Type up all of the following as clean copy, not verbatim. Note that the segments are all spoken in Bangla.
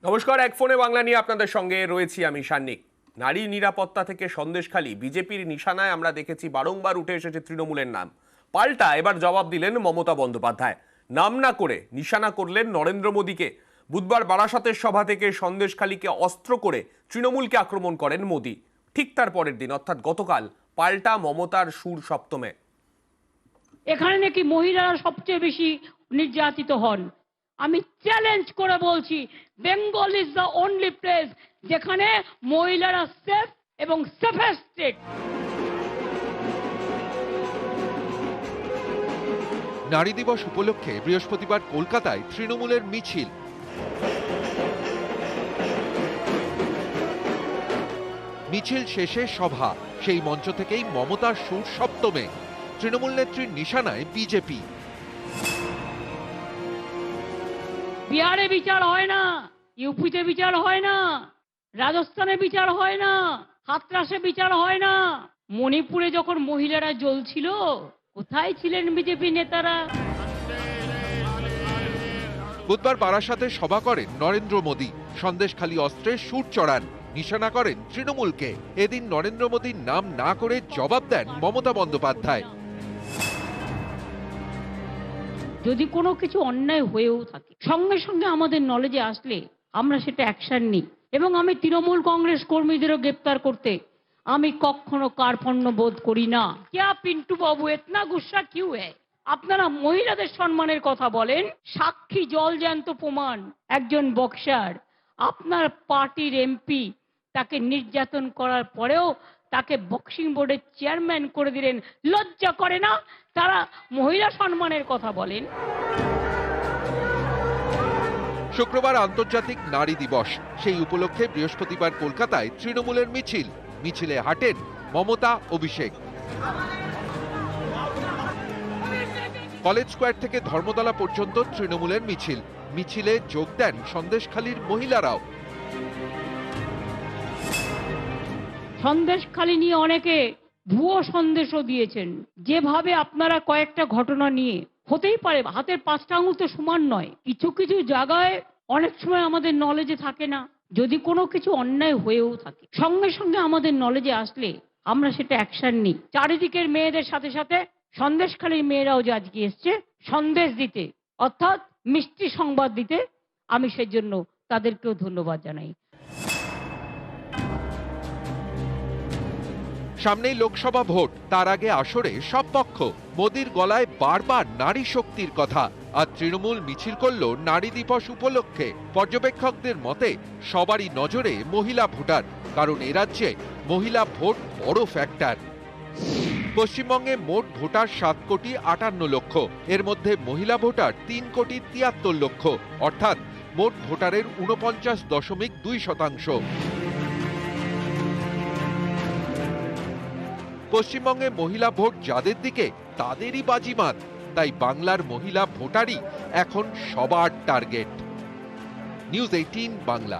নমস্কার, এক ফোনে বাংলা নিয়ে আপনাদের সঙ্গে রয়েছি আমি সান্নিক। নারী নিরাপত্তা থেকে সন্দেশখালী বিজেপির নিশানায় আমরা দেখেছি বারংবার উঠে এসেছে তৃণমূলের নাম। পাল্টা এবার জবাব দিলেন মমতা বন্দ্যোপাধ্যায়, নাম না করে নিশানা করলেন নরেন্দ্র মোদীকে। বুধবার বারাসাতের সভা থেকে সন্দেশখালীকে অস্ত্র করে তৃণমূলকে আক্রমণ করেন মোদী। ঠিক তার পরের দিন অর্থাৎ গতকাল পাল্টা মমতার সুর সপ্তমে। এখানে নাকি মহিলারা সবচেয়ে বেশি নির্যাতিত হন। আমি চ্যালেঞ্জ করে বলছি, Bengal is the only place যেখানে মহিলারা সেফ এবং সেফেস্ট স্টেট। নারী দিবস উপলক্ষে বৃহস্পতিবার কলকাতায় তৃণমূলের মিছিল। মিছিল শেষে সভা, সেই মঞ্চ থেকেই মমতার সুর সপ্তমে। তৃণমূল নেত্রীর নিশানায় বিজেপি। বিহারে বিচার হয় না, ইউপিতে বিচার হয় না, রাজস্থানে বিচার হয় না, হাতরাসে বিচার হয় না। মণিপুরে যখন মহিলারা জ্বলছিল, কোথায় ছিলেন বিজেপি নেতারা? বুধবার বারাসাতে সভা করেন নরেন্দ্র মোদী। সন্দেশখালী অস্ত্রে সুর চড়ান, নিশানা করেন তৃণমূলকে। এদিন নরেন্দ্র মোদীর নাম না করে জবাব দেন মমতা বন্দ্যোপাধ্যায়। যদি কোনো কিছু অন্যায় হয়েও থাকে, সঙ্গে সঙ্গে আমাদের নলেজে আসলে আমরা সেটা অ্যাকশন নিই। এবং আমি তৃণমূল কংগ্রেস কর্মীদেরও গ্রেপ্তার করতে আমি কখনো কার্পণ্য বোধ করি না। ক্যা পিন্টু বাবু এতনা গুসা কিউ হ্যায়? আপনারা মহিলাদের সম্মানের কথা বলেন, সাক্ষী জলজ্যান্ত প্রমাণ। একজন বক্সার, আপনার পার্টির এমপি, তাকে নির্যাতন করার পরেও তাকে বক্সিং বোর্ডের চেয়ারম্যান করে দিলেন। লজ্জা করে না? তারা মহিলা সম্মানের কথা বলেন। শুক্রবার আন্তর্জাতিক নারী দিবস, সেই উপলক্ষে বৃহস্পতিবার কলকাতায় তৃণমূলের মিছিল। মিছিলে হাঁটেন মমতা, অভিষেক। কলেজ স্কোয়ার থেকে ধর্মতলা পর্যন্ত তৃণমূলের মিছিল। মিছিলে যোগ দেন সন্দেশখালীর মহিলারাও। সন্দেশখালী নিয়ে অনেকে ভুয়ো সন্দেশও দিয়েছেন। যেভাবে আপনারা কয়েকটা ঘটনা নিয়ে, হতেই পারে হাতের পাঁচটা আঙুল তো সমান নয়, কিছু কিছু জায়গায় অনেক সময় আমাদের নলেজে থাকে না। যদি কোনো কিছু অন্যায় হয়েও থাকে, সঙ্গে সঙ্গে আমাদের নলেজে আসলে আমরা সেটা অ্যাকশন নিই। চারিদিকের মেয়েদের সাথে সাথে সন্দেশখালীর মেয়েরাও যে আজকে এসছে সন্দেশ দিতে, অর্থাৎ মিষ্টি সংবাদ দিতে, আমি সেজন্য তাদেরকেও ধন্যবাদ জানাই। সামনেই লোকসভা ভোট, তার আগে আসরে সব পক্ষ। মোদীর গলায় বারবার নারী শক্তির কথা। আর তৃণমূল মিছিল করল নারী দিবস উপলক্ষে। পর্যবেক্ষকদের মতে সবারই নজরে মহিলা ভোটার, কারণ এ রাজ্যে মহিলা ভোট বড় ফ্যাক্টর। পশ্চিমবঙ্গে মোট ভোটার 7,58,00,000, এর মধ্যে মহিলা ভোটার 3,73,00,000, অর্থাৎ মোট ভোটারের 49.2%। পশ্চিমবঙ্গে মহিলা ভোট যাদের দিকে, তাদেরই বাজিমাত। তাই বাংলার মহিলা ভোটারই এখন সবার টার্গেট। নিউজ 18 বাংলা।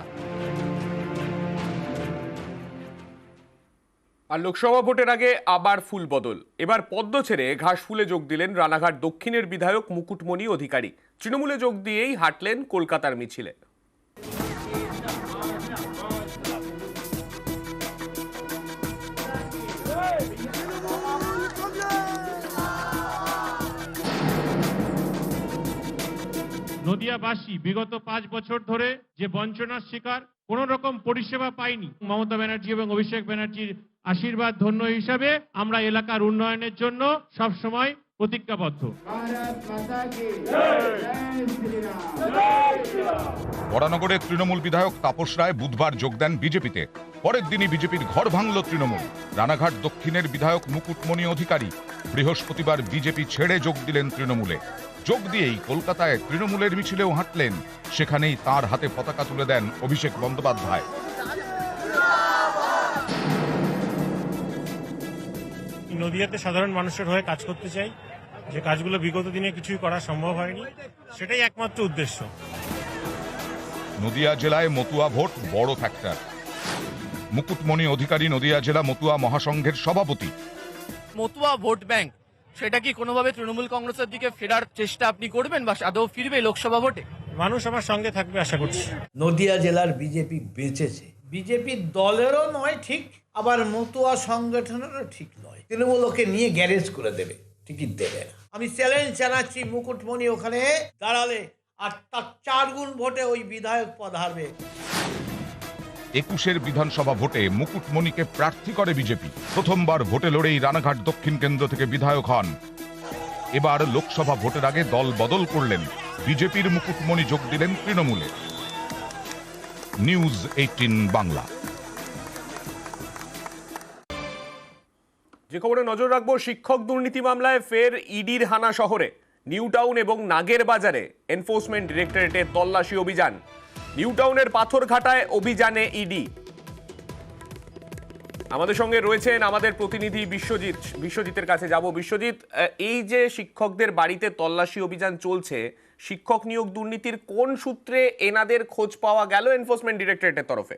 আর লোকসভা ভোটের আগে আবার ফুল বদল। এবার পদ্ম ছেড়ে ঘাস ফুলে যোগ দিলেন রানাঘাট দক্ষিণের বিধায়ক মুকুটমণি অধিকারী। তৃণমূলে যোগ দিয়েই হাঁটলেন কলকাতার মিছিলে। নদিয়াবাসী বিগত 5 বছর ধরে যে বঞ্চনার শিকার, কোন রকম পরিষেবা পায়নি। মমতা ব্যানার্জি এবং অভিষেক ব্যানার্জির আশীর্বাদ ধন্য হিসাবে আমরা এলাকার উন্নয়নের জন্য সব সময় প্রতিজ্ঞাবদ্ধ। বরানগরের তৃণমূল বিধায়ক তাপস রায় বুধবার যোগ দেন বিজেপিতে। পরের দিনই বিজেপির ঘর ভাঙল তৃণমূল। রানাঘাট দক্ষিণের বিধায়ক মুকুটমণি অধিকারী বৃহস্পতিবার বিজেপি ছেড়ে যোগ দিলেন তৃণমূলে। যোগ দিয়েই কলকাতায় তৃণমূলের মিছিলেও হাঁটলেন। সেখানেই তার হাতে পতাকা তুলে দেন অভিষেক বন্দ্যোপাধ্যায়। নদিয়াতে সাধারণ মানুষের হয়ে কাজ করতে চাই, যে কাজগুলো বিগত দিনে কিছুই করা সম্ভব হয়নি, সেটাই একমাত্র উদ্দেশ্য। নদিয়া জেলায় মতুয়া ভোট বড় ফ্যাক্টর। মুকুটমণি অধিকারী নদিয়া জেলা মতুয়া মহাসংঘের সভাপতি। মতুয়া ভোট ব্যাংক, সেটা কি কোনোভাবে তৃণমূল কংগ্রেসের দিকে ফেরার চেষ্টা আপনি করবেন, বা আদৌ ফিরবে লোকসভা ভোটে? মানুষ আমার সঙ্গে থাকবে আশা করছি। নদিয়া জেলার বিজেপি বেঁচেছে। বিজেপি দলেরও নয় ঠিক, আবার মতুয়া সংগঠনেরও ঠিক নয়। তৃণমূল ওকে নিয়ে গ্যারেজ করে দেবে, টিকিট দেবে না। আমি চ্যালেঞ্জ জানাচ্ছি, মুকুটমণি ওখানে দাঁড়ালে আর তার 4 গুণ ভোটে ওই বিধায়ক পদ হারবে। 21 বিধানসভা ভোটে মুকুটমণিকে প্রার্থী করে বিজেপি। প্রথমবার ভোটে লড়েই রানাঘাট দক্ষিণ কেন্দ্র থেকে বিধায়ক হন। এবার লোকসভা ভোটের আগে দল বদল করলেন, বিজেপির মুকুটমণি যোগ দিলেন তৃণমূলে। নিউজ 18 বাংলা। যে খবরে নজর রাখবো, শিক্ষক দুর্নীতি মামলায় ফের ইডির হানা শহরে। নিউ টাউন এবং নাগের বাজারে এনফোর্সমেন্ট ডিরেক্টরেটের তল্লাশি অভিযান। নিউ টাউনের পাথরঘাটায় অভিযানে ইডি। আমাদের সঙ্গে রয়েছেন আমাদের প্রতিনিধি বিশ্বজিতের কাছে যাব। বিশ্বজিৎ, এই যে শিক্ষকদের বাড়িতে তল্লাশি অভিযান চলছে, শিক্ষক নিয়োগ দুর্নীতির কোন সূত্রে এনাদের খোঁজ পাওয়া গেল এনফোর্সমেন্ট ডিরেক্টরেটের তরফে?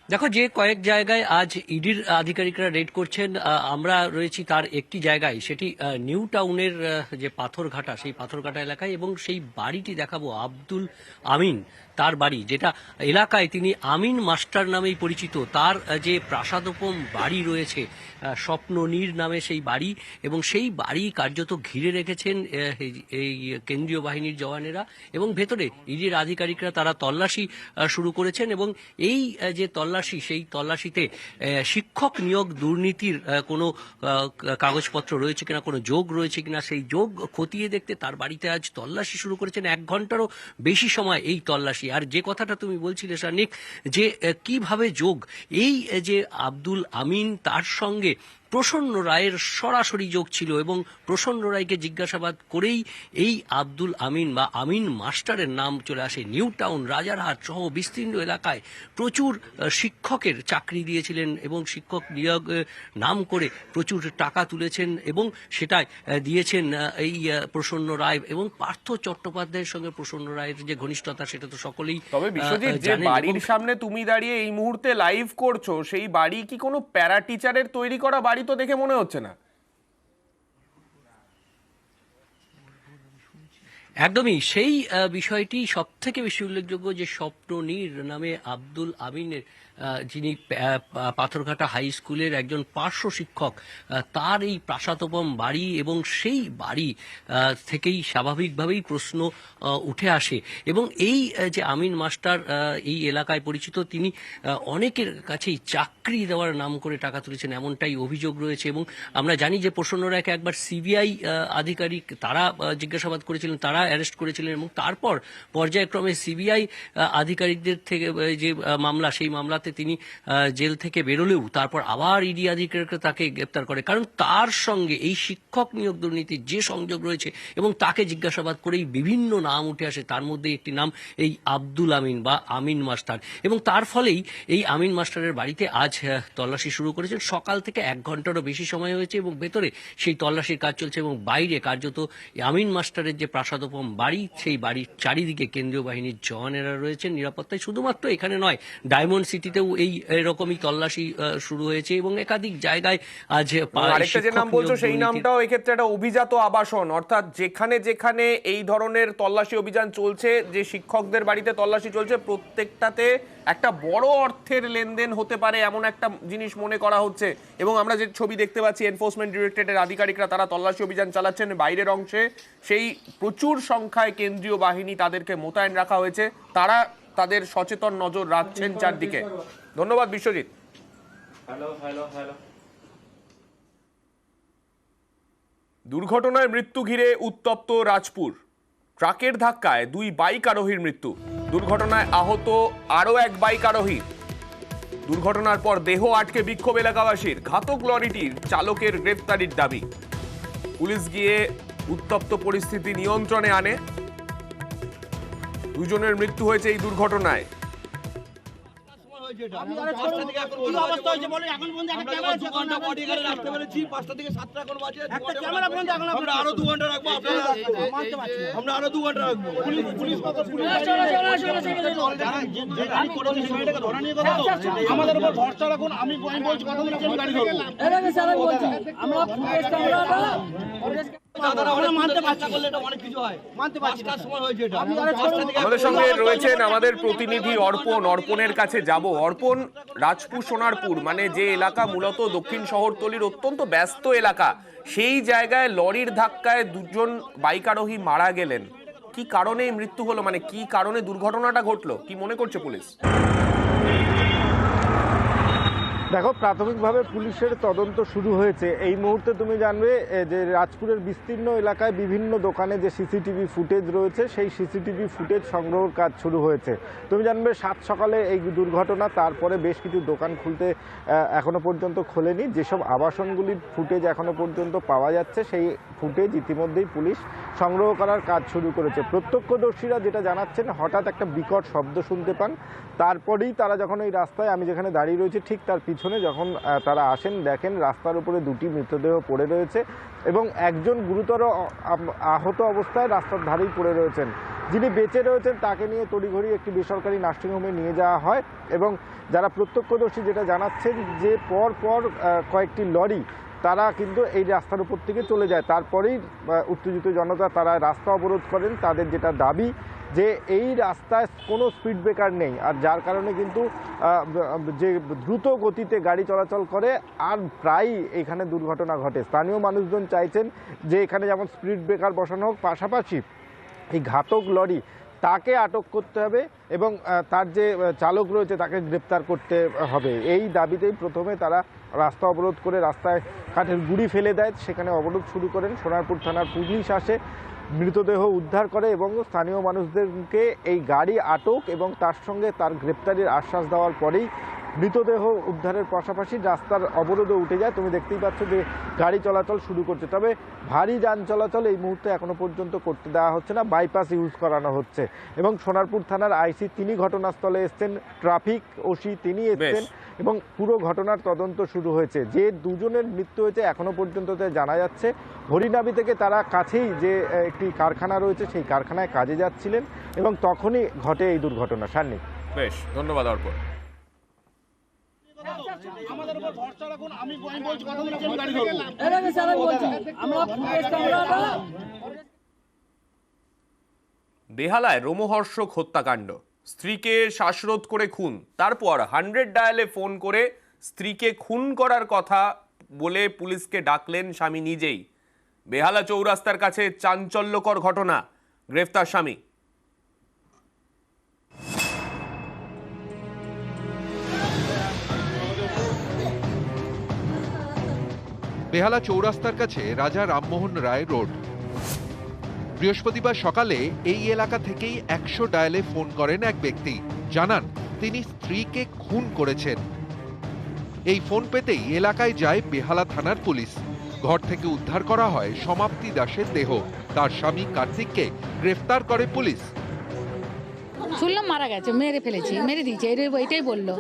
দেখো, যে কয়েক জায়গায় আজ ইডির আধিকারিকরা রেড করছেন, আমরা রয়েছি তার একটি জায়গায়, সেটি নিউ টাউনের যে পাথরঘাটা, সেই পাথরঘাটা এলাকায়, এবং সেই বাড়িটি দেখাবো আব্দুল আমিন, তার বাড়ি, যেটা এলাকায় তিনি আমিন মাস্টার নামেই পরিচিত। তার যে প্রাসাদোপম বাড়ি রয়েছে, স্বপ্ননীর নামে সেই বাড়ি, এবং সেই বাড়ি কার্যত ঘিরে রেখেছেন এই কেন্দ্রীয় বাহিনীর জওয়ানেরা, এবং ভেতরে ইডির আধিকারিকরা তারা তল্লাশি শুরু করেছেন। এবং এই যে তল্লাশি, সেই তল্লাশিতে শিক্ষক নিয়োগ দুর্নীতির কোনো কাগজপত্র রয়েছে কিনা, কোনো যোগ রয়েছে কিনা, সেই যোগ খতিয়ে দেখতে তার বাড়িতে আজ তল্লাশি শুরু করেছেন। 1 ঘন্টারও বেশি সময় এই তল্লাশি। আর যে কথাটা তুমি বলছিলে শানিক, যে কিভাবে যোগ, এই যে আব্দুল আমিন, তার সঙ্গে প্রসন্ন রায়ের সরাসরি যোগ ছিল, এবং প্রসন্ন রায়কে জিজ্ঞাসাবাদ করেই এই আব্দুল আমিন বা আমিন মাস্টারের নাম চলে আসে। নিউ টাউন, রাজারহাট সহ বিস্তীর্ণ এলাকায় প্রচুর শিক্ষকের চাকরি দিয়েছিলেন, এবং শিক্ষক নিয়োগ নাম করে প্রচুর টাকা তুলেছেন, এবং সেটা দিয়েছেন এই প্রসন্ন রায় এবং পার্থ চট্টোপাধ্যায়ের সঙ্গে প্রসন্ন রায়ের যে ঘনিষ্ঠতা, সেটা তো সকলেই। তবে বিশ্বজিৎ, যে বাড়ির সামনে তুমি দাঁড়িয়ে এই মুহূর্তে লাইভ করছো, সেই বাড়ি কি কোনো প্যারা টিচারের তৈরি করা বাড়ি তো দেখে মনে হচ্ছে না? একদমই সেই বিষয়টি সব থেকে বেশি উল্লেখযোগ্য, যে স্বপ্ননীর নামে আব্দুল আমিনের, যিনি পাথরঘাটা হাই স্কুলের একজন পার্শ্ব শিক্ষক, তার এই প্রাসাদোপম বাড়ি, এবং সেই বাড়ি থেকেই স্বাভাবিকভাবেই প্রশ্ন উঠে আসে। এবং এই যে আমিন মাস্টার এই এলাকায় পরিচিত, তিনি অনেকের কাছেই চাকরি দেওয়ার নাম করে টাকা তুলেছেন, এমনটাই অভিযোগ রয়েছে। এবং আমরা জানি যে প্রসন্ন রায়কে একবার সিবিআই আধিকারিক তারা জিজ্ঞাসাবাদ করেছিলেন, তারা অ্যারেস্ট করেছিলেন, এবং তারপর পর্যায়ক্রমে সিবিআই আধিকারিকদের থেকে যে মামলা, সেই মামলাতে তিনি জেল থেকে বেরোলেও তারপর আবার ইডি আধিকারিকরা তাকে গ্রেপ্তার করে, কারণ তার সঙ্গে এই শিক্ষক নিয়োগ দুর্নীতির যে সংযোগ রয়েছে, এবং তাকে জিজ্ঞাসাবাদ করেই বিভিন্ন নাম উঠে আসে। তার মধ্যে একটি নাম এই আব্দুল আমিন বা আমিন মাস্টার, এবং তার ফলেই এই আমিন মাস্টারের বাড়িতে আজ তল্লাশি শুরু করেছেন। সকাল থেকে 1 ঘন্টারও বেশি সময় হয়েছে, এবং ভেতরে সেই তল্লাশির কাজ চলছে, এবং বাইরে কার্যত আমিন মাস্টারের যে প্রাসাদোপম বাড়ি, সেই বাড়ির চারিদিকে কেন্দ্রীয় বাহিনীর জওয়ানেরা রয়েছেন নিরাপত্তায়। শুধুমাত্র এখানে নয়, ডায়মন্ড সিটিতেও এই এরকমই তল্লাশি শুরু হয়েছে, এবং একাধিক জায়গায় আজ আরেকটা যে নাম বলছো, সেই নামটাও এক্ষেত্রে একটা অভিজাত আবাসন। অর্থাৎ যেখানে যেখানে এই ধরনের তল্লাশি অভিযান চলছে, যে শিক্ষকদের বাড়িতে তল্লাশি চলছে, প্রত্যেকটাতে একটা বড় অর্থের লেনদেন হতে পারে এমন একটা জিনিস মনে করা হচ্ছে। এবং আমরা যে ছবি দেখতে পাচ্ছি, এনফোর্সমেন্ট ডিরেক্টরেটের আধিকারিকরা তারা তল্লাশি অভিযান চালাচ্ছেন বাইরের অংশে, সেই প্রচুর সংখ্যায় কেন্দ্রীয় বাহিনী তাদেরকে মোতায়েন রাখা হয়েছে, তারা তাদের সচেতন নজর রাখছেন চারদিকে। ধন্যবাদ বিশ্বজিৎ। দুর্ঘটনায় মৃত্যু ঘিরে উত্তপ্ত রাজপুর। ট্রাকের ধাক্কায় 2 বাইক আরোহীর মৃত্যু। দুর্ঘটনায় আহত আরও 1 বাইক আরোহী। দুর্ঘটনার পর দেহ আটকে বিক্ষোভ এলাকাবাসীর। ঘাতক লরিটির চালকের গ্রেফতারির দাবি। পুলিশ গিয়ে উত্তপ্ত পরিস্থিতি নিয়ন্ত্রণে আনে। 2 জনের মৃত্যু হয়েছে এই দুর্ঘটনায়। আমাদের উপর ভরসা রাখুন। আমি বলছি কথা বলছি, গাড়ি ধরবো। আমরা মানতে পারছি না, এটা অনেক কিছু হয়, মানতে পারছি না। সময় হয়েছে এটা। আমাদের সঙ্গে রয়েছেন আমাদের প্রতিনিধি অর্পণের কাছে যাব। অর্পণ, রাজপুর সোনারপুর মানে যে এলাকা মূলত দক্ষিণ শহরতলির অত্যন্ত ব্যস্ত এলাকা, সেই জায়গায় লরির ধাক্কায় দুজন বাইক আরোহী মারা গেলেন। কি কারণে মৃত্যু হলো, মানে কি কারণে দুর্ঘটনাটা ঘটলো, কি মনে করছে পুলিশ? দেখো, প্রাথমিকভাবে পুলিশের তদন্ত শুরু হয়েছে। এই মুহূর্তে তুমি জানবে যে রাজপুরের বিস্তীর্ণ এলাকায় বিভিন্ন দোকানে যে সিসিটিভি ফুটেজ রয়েছে, সেই সিসিটিভি ফুটেজ সংগ্রহের কাজ শুরু হয়েছে। তুমি জানবে 7 সকালে এই দুর্ঘটনা, তারপরে বেশ কিছু দোকান খুলতে এখনো পর্যন্ত খোলেনি। যেসব আবাসনগুলির ফুটেজ এখনো পর্যন্ত পাওয়া যাচ্ছে, সেই ফুটেজ ইতিমধ্যেই পুলিশ সংগ্রহ করার কাজ শুরু করেছে। প্রত্যক্ষদর্শীরা যেটা জানাচ্ছেন, হঠাৎ একটা বিকট শব্দ শুনতে পান, তারপরেই তারা যখন এই রাস্তায়, আমি যেখানে দাঁড়িয়ে রয়েছি ঠিক তার পিছনে যখন তারা আসেন, দেখেন রাস্তার উপরে 2টি মৃতদেহ পড়ে রয়েছে এবং একজন গুরুতর আহত অবস্থায় রাস্তার ধারেই পড়ে রয়েছেন। যিনি বেঁচে রয়েছেন তাকে নিয়ে তড়িঘড়ি একটি বেসরকারি নার্সিংহোমে নিয়ে যাওয়া হয় এবং যারা প্রত্যক্ষদর্শী যেটা জানাচ্ছেন যে পর কয়েকটি লরি তারা কিন্তু এই রাস্তার উপর থেকে চলে যায়। তারপরেই উত্তেজিত জনতা তারা রাস্তা অবরোধ করেন। তাদের যেটা দাবি যে এই রাস্তায় কোনো স্পিড ব্রেকার নেই, আর যার কারণে কিন্তু যে দ্রুত গতিতে গাড়ি চলাচল করে আর প্রায়ই এখানে দুর্ঘটনা ঘটে। স্থানীয় মানুষজন চাইছেন যে এখানে যেমন স্পিড ব্রেকার বসানো হোক, পাশাপাশি এই ঘাতক লরি তাকে আটক করতে হবে এবং তার যে চালক রয়েছে তাকে গ্রেপ্তার করতে হবে। এই দাবিতেই প্রথমে তারা রাস্তা অবরোধ করে রাস্তায় কাঠের গুঁড়ি ফেলে দেয়, সেখানে অবরোধ শুরু করেন। সোনারপুর থানার পুলিশ আসে, মৃতদেহ উদ্ধার করে এবং স্থানীয় মানুষদেরকে এই গাড়ি আটক এবং তার সঙ্গে তার গ্রেপ্তারের আশ্বাস দেওয়ার পরেই মৃতদেহ উদ্ধারের পাশাপাশি রাস্তার অবরোধও উঠে যায়। তুমি দেখতেই পাচ্ছ যে গাড়ি চলাচল শুরু করছে, তবে ভারী যান চলাচল এই মুহূর্তে এখনো পর্যন্ত করতে দেওয়া হচ্ছে না, বাইপাস ইউজ করানো হচ্ছে। এবং সোনারপুর থানার আইসি তিনি ঘটনাস্থলে এসছেন, ট্রাফিক ওসি তিনি এসছেন এবং পুরো ঘটনার তদন্ত শুরু হয়েছে। যে দুজনের মৃত্যু হয়েছে এখনো পর্যন্ত জানা যাচ্ছে হরিনাবি থেকে তারা কাছেই যে একটি কারখানা রয়েছে সেই কারখানায় কাজে যাচ্ছিলেন এবং তখনই ঘটে এই দুর্ঘটনা। সান্নিক, বেশ, ধন্যবাদ অর্পণ। আমাদের উপর ভরসা রাখুন, আমি বলছি কথা বলছি, আমি গাড়ি ধরবো। বেহালায় রোমহর্ষক হত্যাকাণ্ড, স্ত্রীকে শ্বাসরোধ করে খুন, তারপর 100 ডায়ালে ফোন করে স্ত্রীকে খুন করার কথা বলে পুলিশকে ডাকলেন স্বামী নিজেই। বেহালা চৌরাস্তার কাছে চাঞ্চল্যকর ঘটনা, গ্রেফতার স্বামী। বেহালা চৌরাস্তার কাছে রাজা রামমোহন রায় রোড। বৃহস্পতিবার সকালে এই এলাকা থেকেই 100 ডায়ালে ফোন করেন এক ব্যক্তি, জানান তিনি স্ত্রীকে খুন করেছেন। এই ফোন পেতেই এলাকায় যায় বেহালা থানার পুলিশ। ঘর থেকে উদ্ধার করা হয় সমাপ্তি দাসের দেহ। তার স্বামী কার্তিককে গ্রেফতার করে পুলিশ। শুনলাম মারা গেছে, মেরে ফেলেছি, মেরে দিয়েছে, এটাই বললো।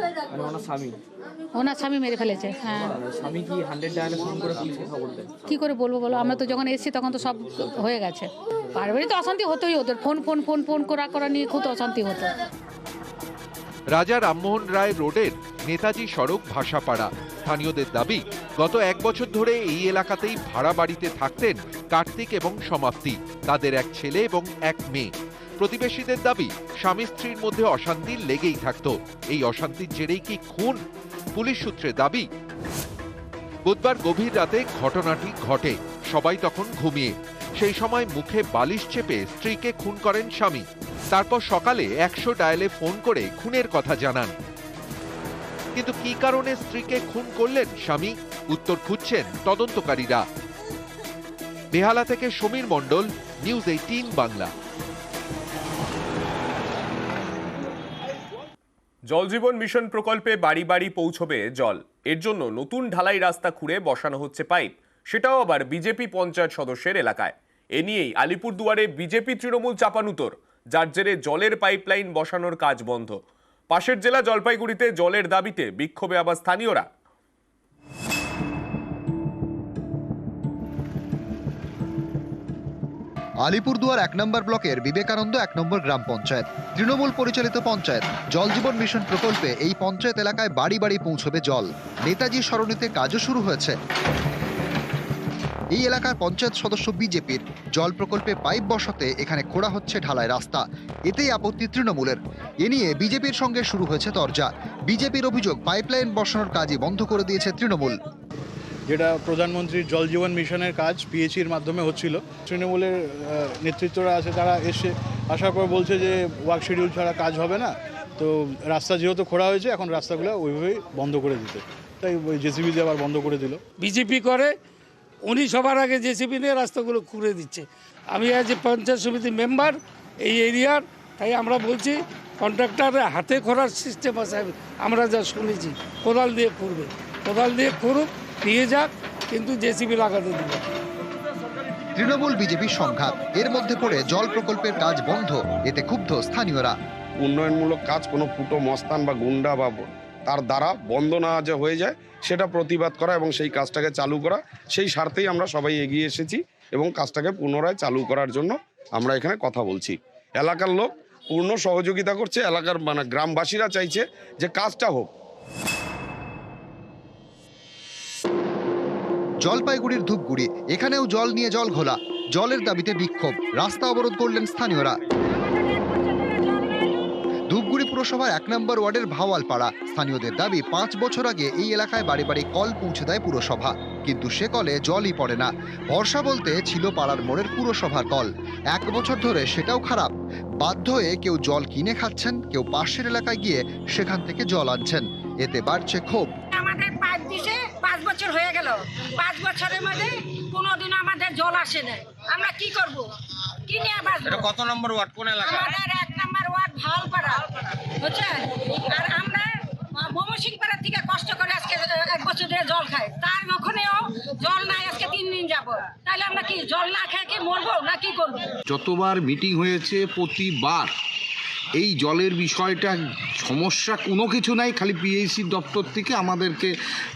ওনার স্বামী মেরে ফেলেছে। হ্যাঁ, স্বামী কি 100 ডায়ালে ফোন করে পুলিশে খবর দেয়? কি করে বলবো বলো, আমরা তো যখন এসেছি তখন তো সব হয়ে গেছে। পারিবারিক তো অশান্তি হতোই, ওদের ফোন করা নিয়ে খুব অশান্তি হতো। রাজা রামমোহন রায় রোডের নেতাজি সড়ক ভাষাপাড়া। স্থানীয়দের দাবি, গত 1 বছর ধরে এই এলাকাতেই ভাড়া বাড়িতে থাকতেন কার্তিক এবং সমাপ্তি। তাদের এক ছেলে এবং এক মেয়ে। প্রতিবেশীদের দাবি, স্বামী স্ত্রীর মধ্যে অশান্তি লেগেই থাকতো। এই অশান্তির জেরেই কি খুন? পুলিশ সূত্রে দাবি, বুধবার গভীর রাতে ঘটনাটি ঘটে। সবাই তখন ঘুমিয়ে। সেই সময় মুখে বালিশ চেপে স্ত্রীকে খুন করেন স্বামী। তারপর সকালে 100 ডায়ালে ফোন করে খুনের কথা জানান। কিন্তু কি কারণে স্ত্রীকে খুন করলেন স্বামী? উত্তর খুঁজছেন তদন্তকারীরা। বেহালা থেকে সমীর মণ্ডল, নিউজ 18 বাংলা। জল জীবন মিশন প্রকল্পে বাড়ি বাড়ি পৌঁছবে জল। এর জন্য নতুন ঢালাই রাস্তা খুঁড়ে বসানো হচ্ছে পাইপ, সেটাও আবার বিজেপি পঞ্চায়েত সদস্যের এলাকায়। এ নিয়েই আলিপুরদুয়ারে বিজেপি তৃণমূল চাপানুতর, যার জেরে জলের পাইপলাইন বসানোর কাজ বন্ধ। পাশের জেলা জলপাইগুড়িতে জলের দাবিতে বিক্ষোভে আবার স্থানীয়রা। আলিপুরদুয়ার 1 নম্বর ব্লকের বিবেকানন্দ 1 নম্বর গ্রাম পঞ্চায়েত, তৃণমূল পরিচালিত পঞ্চায়েত। জল জীবন মিশন প্রকল্পে এই পঞ্চায়েত এলাকায় বাড়ি বাড়ি পৌঁছবে জল। নেতাজি সরণিতে কাজও শুরু হয়েছে। এই এলাকার পঞ্চায়েত সদস্য বিজেপির। জল প্রকল্পে পাইপ বসাতে এখানে খোঁড়া হচ্ছে ঢালাই রাস্তা, এতেই আপত্তি তৃণমূলের। এ নিয়ে বিজেপির সঙ্গে শুরু হয়েছে তরজা। বিজেপির অভিযোগ পাইপলাইন বসানোর কাজই বন্ধ করে দিয়েছে তৃণমূল। যেটা প্রধানমন্ত্রীর জল জীবন মিশনের কাজ পিএইচির মাধ্যমে হচ্ছিল, তৃণমূলের নেতৃত্বরা আছে, তারা আসার পর বলছে যে ওয়ার্ক শিডিউল ছাড়া কাজ হবে না, তো রাস্তা যেহেতু খোঁড়া হয়েছে এখন রাস্তাগুলো ওইভাবেই বন্ধ করে দিতে, তাই ওই জেসিবি দিয়ে আবার বন্ধ করে দিল। বিজেপি করে, উনি সবার আগে জেসিবি নিয়ে রাস্তাগুলো খুঁড়ে দিচ্ছে। আমি আজ পঞ্চায়েত সমিতির মেম্বার এই এরিয়ার, তাই আমরা বলছি কন্ট্রাক্টরের হাতে খোঁড়ার সিস্টেম আছে, আমরা যা শুনেছি কোদাল দিয়ে খুঁড়বে, কোদাল দিয়ে খুঁড়ুক, নিয়ে যাক, কিন্তু জেসিবি লাগাতে দিবে। তৃণমূল বিজেপির সংঘাত, এর মধ্যে পড়ে জল প্রকল্পের কাজ বন্ধ, এতে ক্ষুব্ধ স্থানীয়রা। উন্নয়নমূলক কাজ কোনো ফুটো মস্তান বা গুন্ডা বা তার দ্বারা বন্ধ না যে হয়ে যায় সেটা প্রতিবাদ করা এবং সেই কাজটাকে চালু করা, সেই স্বার্থেই আমরা সবাই এগিয়ে এসেছি এবং কাজটাকে পুনরায় চালু করার জন্য আমরা এখানে কথা বলছি। এলাকার লোক পূর্ণ সহযোগিতা করছে, এলাকার গ্রামবাসীরা চাইছে যে কাজটা হোক। জলপাইগুড়ির ধূপগুড়ি, এখানেও জল নিয়ে জল ঘোলা, জলের দাবিতে বিক্ষোভ, রাস্তা অবরোধ করলেন স্থানীয়রা। ধূপগুড়ি পুরসভার 1 নম্বর ওয়ার্ডের ভাওয়ালপাড়া, স্থানীয়দের দাবি 5 বছর আগে এই এলাকায় বাড়ি বাড়ি কল পৌঁছে দেয় পুরসভা, কিন্তু সে কলে জলই পড়ে না। ভরসা বলতে ছিল পাড়ার মোড়ের পুরসভার কল, 1 বছর ধরে সেটাও খারাপ। বাধ্য হয়ে কেউ জল কিনে খাচ্ছেন, কেউ পাশের এলাকায় গিয়ে সেখান থেকে জল আনছেন, এতে বাড়ছে ক্ষোভ। আমাদের পাইপ দিছে 5 বছর হয়ে গেল, 5 বছরের মধ্যে কোনোদিন আমাদের জল আসে না, আমরা কি করব? কি নিয়ে বাঁচবো? এটা কত নম্বর ওয়ার্ড, কোন এলাকা? আমাদের 1 নম্বর ওয়ার্ড ভাওয়ালপাড়া, বুঝছেন? আর আমরা মমসিংপাড়া থেকে কষ্ট করে আজকে 1 বছর ধরে জল খাই, তার ওখানেও জল নাই, আজকে 3 দিন যাব, তাহলে আমরা কি জল না খেয়ে কি মরবো না কি করব? যতবার মিটিং হয়েছে প্রতিবার এই জলের বিষয়টা সমস্যা কোনো কিছু নাই, খালি পিএইচি দপ্তর থেকে আমাদেরকে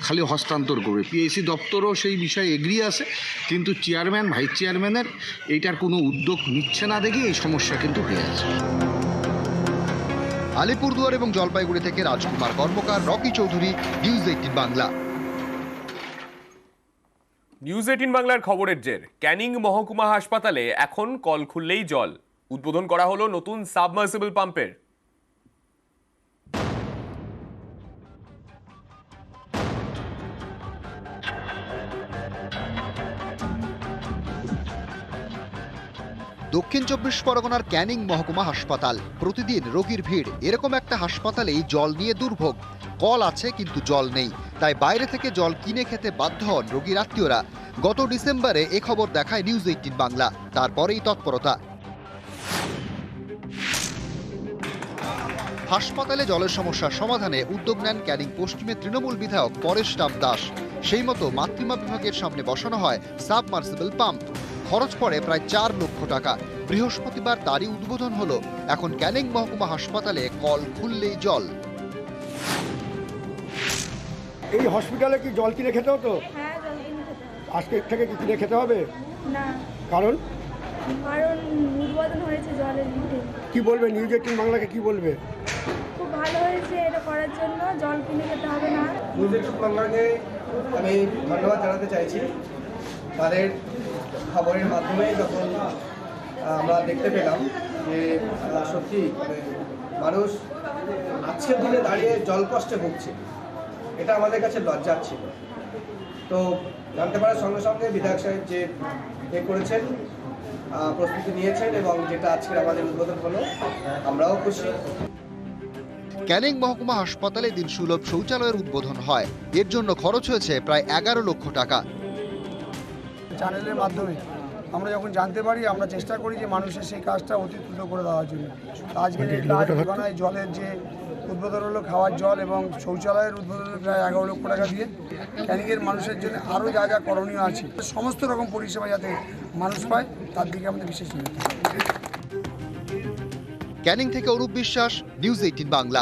খালি হস্তান্তর করবে। পিএইচি দপ্তরও সেই বিষয়ে এগ্রি আছে, কিন্তু চেয়ারম্যান ভাইস চেয়ারম্যানের এইটার কোনো উদ্যোগ নিচ্ছে না দেখে এই সমস্যা কিন্তু হয়ে আছে। আলিপুরদুয়ার এবং জলপাইগুড়ি থেকে রাজকুমার কর্মকার, রকি চৌধুরী, নিউজ 18 বাংলা। নিউজ 18 বাংলার খবরের জের, ক্যানিং মহকুমা হাসপাতালে এখন কল খুললেই জল। উদ্বোধন করা হলো নতুন সাবমার্সিবল পাম্পের। দক্ষিণ 24 পরগনার ক্যানিং মহকুমা হাসপাতাল, প্রতিদিন রোগীর ভিড়। এরকম একটা হাসপাতালেই জল নিয়ে দুর্ভোগ, কল আছে কিন্তু জল নেই, তাই বাইরে থেকে জল কিনে খেতে বাধ্য হন রোগীর আত্মীয়রা। গত ডিসেম্বরে এ খবর দেখায় নিউজ 18 বাংলা, তারপরেই তৎপরতা। হাসপাতালে জলের সমস্যার সমাধানে উদ্যোগ নেন ক্যানিং পশ্চিমের তৃণমূল বিধায়ক পরেশ রাম দাস। সেই মতো মাতৃমা বিভাগের সামনে বসানো হয় সাবমার্সিবল পাম্প, খরচ পড়ে প্রায় 4 লক্ষ টাকা। বৃহস্পতিবার তারই উদ্বোধন হলো। এখন ক্যানিং মহকুমা হাসপাতালে কল খুললেই জল। এই হসপিটালে কি জল কিনে খেতে হতো? আজকে থেকে কি কিনে খেতে হবে না? কারণ উদ্বোধন হয়েছে জলের। কি বলবে নিউজ 18 বাংলাকে, কি বলবে? খুব ভালো হয়েছে এটা করার জন্য, জল কিনে খেতে হবে না। নিউজ 18 বাংলাকে আমি ধন্যবাদ জানাতে চাইছি। তাদের খবরের মাধ্যমে যখন আমরা দেখতে পেলাম যে সত্যি মানুষ আজকের দিনে দাঁড়িয়ে জল কষ্টে ভুগছে, এটা আমাদের কাছে লজ্জার ছিল। তো জানতে পারার সঙ্গে সঙ্গে বিধায়ক সাহেব যে করেছেন, প্রস্তুতি নিয়েছেন এবং যেটা আজকে আমাদের উদ্বোধন হলো, আমরাও খুশি। ক্যানিং মহকুমা হাসপাতালে দিন সুলভ শৌচালয়ের উদ্বোধন হয়। এর জন্য খরচ হয়েছে প্রায় 11 লক্ষ টাকা। চ্যানেলের মাধ্যমে আমরা যখন জানতে পারি, আমরা চেষ্টা করি যে মানুষের সেই কাজটা অতি দ্রুত করে দেওয়ার জন্য। আজকের এই কাজ ঠিকানায় জলের যে উদ্বোধন হলো, খাওয়ার জল এবং শৌচালয়ের উদ্বোধন হলো প্রায় 11 লক্ষ টাকা দিয়ে। ক্যানিংয়ের মানুষের জন্য আরও যা যা করণীয় আছে, সমস্ত রকম পরিষেবা যাতে মানুষ পায় তার দিকে আমাদের বিশেষ নজর। ক্যানিং থেকে অরূপ বিশ্বাস, নিউজ 18 বাংলা।